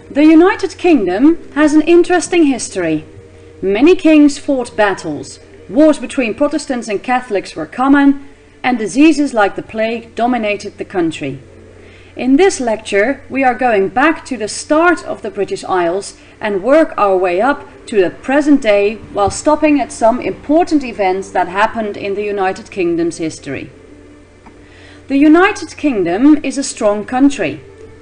The United Kingdom has an interesting history. Many kings fought battles, wars between Protestants and Catholics were common, and diseases like the plague dominated the country. In this lecture we are going back to the start of the British Isles and work our way up to the present day while stopping at some important events that happened in the United Kingdom's history. The United Kingdom is a strong country.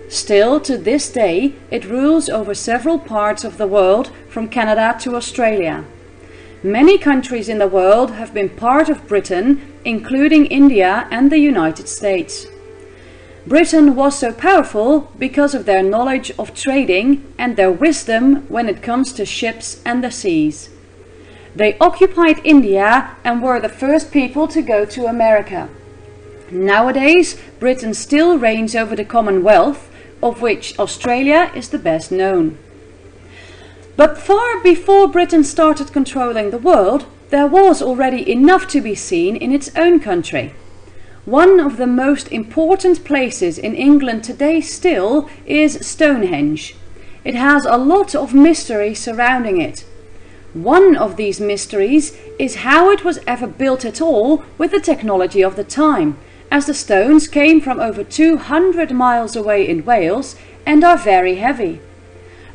Still, to this day, it rules over several parts of the world from Canada to Australia. Many countries in the world have been part of Britain, including India and the United States. Britain was so powerful because of their knowledge of trading and their wisdom when it comes to ships and the seas. They occupied India and were the first people to go to America. Nowadays, Britain still reigns over the Commonwealth, of which Australia is the best known. But far before Britain started controlling the world, there was already enough to be seen in its own country. One of the most important places in England today still is Stonehenge. It has a lot of mystery surrounding it. One of these mysteries is how it was ever built at all with the technology of the time, as the stones came from over 200 miles away in Wales and are very heavy.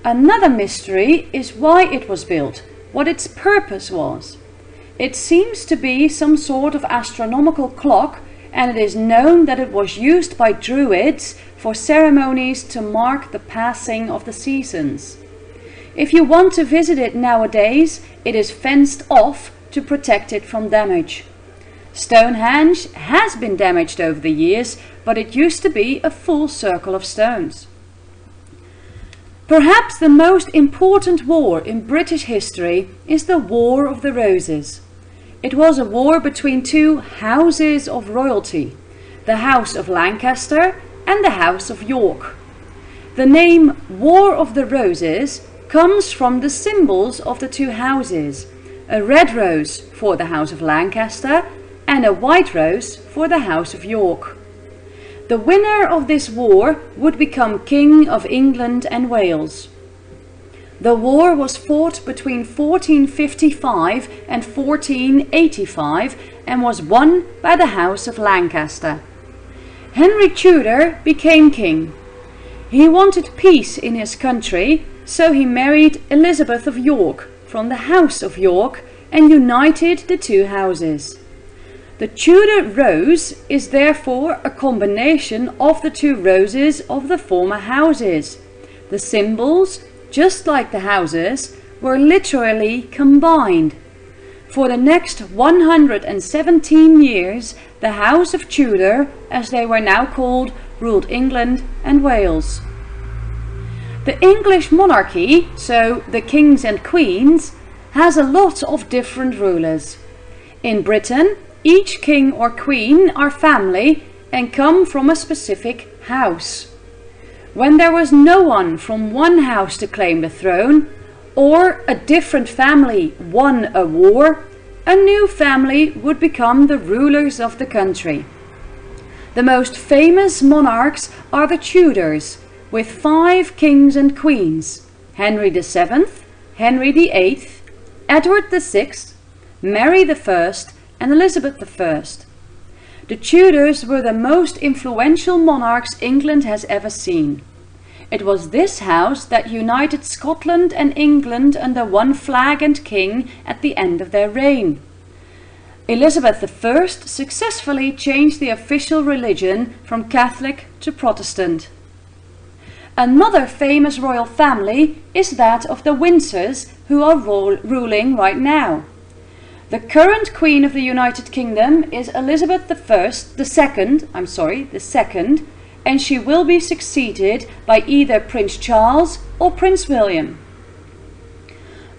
Another mystery is why it was built, what its purpose was. It seems to be some sort of astronomical clock, and it is known that it was used by Druids for ceremonies to mark the passing of the seasons. If you want to visit it nowadays, it is fenced off to protect it from damage. Stonehenge has been damaged over the years, but it used to be a full circle of stones. Perhaps the most important war in British history is the War of the Roses. It was a war between two houses of royalty, the House of Lancaster and the House of York. The name War of the Roses comes from the symbols of the two houses, a red rose for the House of Lancaster and a white rose for the House of York. The winner of this war would become King of England and Wales. The war was fought between 1455 and 1485 and was won by the House of Lancaster. Henry Tudor became king. He wanted peace in his country, so he married Elizabeth of York from the House of York and united the two houses. The Tudor rose is therefore a combination of the two roses of the former houses. The symbols, just like the houses, were literally combined. For the next 117 years, the House of Tudor, as they were now called, ruled England and Wales. The English monarchy, so the kings and queens, has a lot of different rulers. In Britain, each king or queen are family and come from a specific house. When there was no one from one house to claim the throne, or a different family won a war, a new family would become the rulers of the country. The most famous monarchs are the Tudors, with 5 kings and queens: Henry VII, Henry VIII, Edward VI, Mary I, and Elizabeth I. The Tudors were the most influential monarchs England has ever seen. It was this house that united Scotland and England under one flag and king at the end of their reign. Elizabeth I successfully changed the official religion from Catholic to Protestant. Another famous royal family is that of the Windsors, who are ruling right now. The current Queen of the United Kingdom is Elizabeth II, and she will be succeeded by either Prince Charles or Prince William.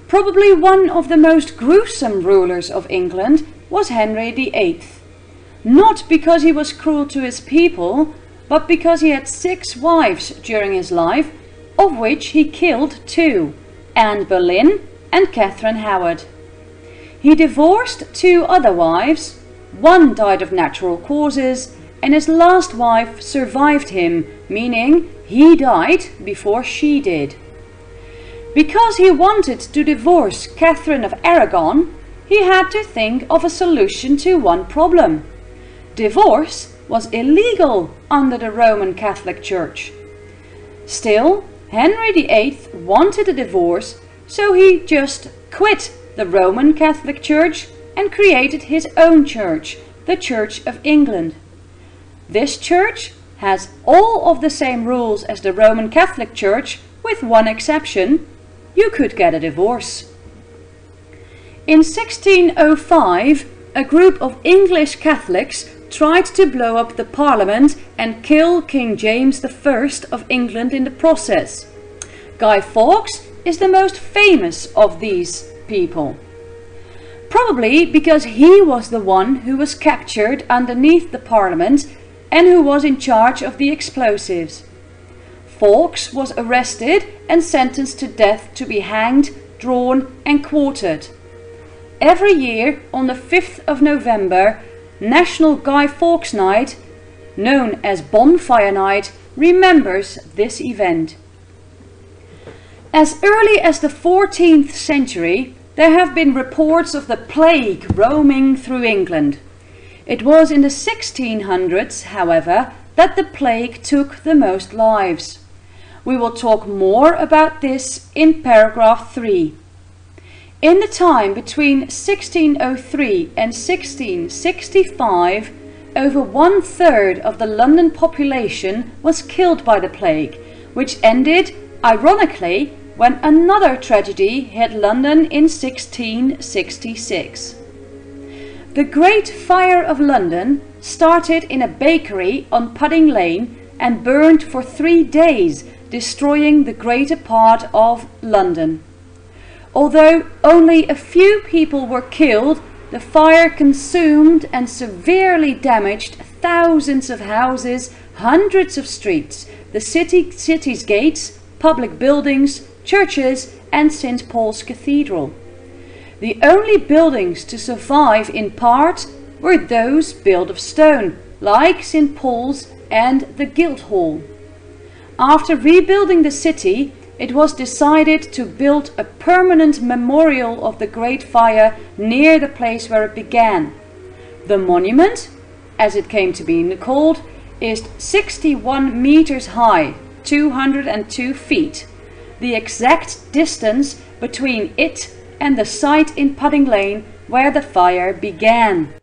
Probably one of the most gruesome rulers of England was Henry VIII. Not because he was cruel to his people, but because he had 6 wives during his life, of which he killed 2, Anne Boleyn and Catherine Howard. He divorced 2 other wives, one died of natural causes and his last wife survived him, meaning he died before she did. Because he wanted to divorce Catherine of Aragon, he had to think of a solution to one problem. Divorce was illegal under the Roman Catholic Church. Still, Henry VIII wanted a divorce, so he just quit the Roman Catholic Church and created his own church, the Church of England. This church has all of the same rules as the Roman Catholic Church, with one exception: you could get a divorce. In 1605, a group of English Catholics tried to blow up the Parliament and kill King James I of England in the process. Guy Fawkes is the most famous of these people. Probably because he was the one who was captured underneath the Parliament and who was in charge of the explosives. Fawkes was arrested and sentenced to death to be hanged, drawn and quartered. Every year on the 5th of November, National Guy Fawkes Night, known as Bonfire Night, remembers this event. As early as the 14th century, there have been reports of the plague roaming through England. It was in the 1600s, however, that the plague took the most lives. We will talk more about this in paragraph 3. In the time between 1603 and 1665, over 1/3 of the London population was killed by the plague, which ended, ironically, when another tragedy hit London in 1666. The Great Fire of London started in a bakery on Pudding Lane and burned for 3 days, destroying the greater part of London. Although only a few people were killed, the fire consumed and severely damaged thousands of houses, hundreds of streets, the city's gates, public buildings, churches and St. Paul's Cathedral. The only buildings to survive in part were those built of stone, like St. Paul's and the Guildhall. After rebuilding the city, it was decided to build a permanent memorial of the Great Fire near the place where it began. The monument, as it came to be called, is 61 meters high, 202 feet. The exact distance between it and the site in Pudding Lane where the fire began.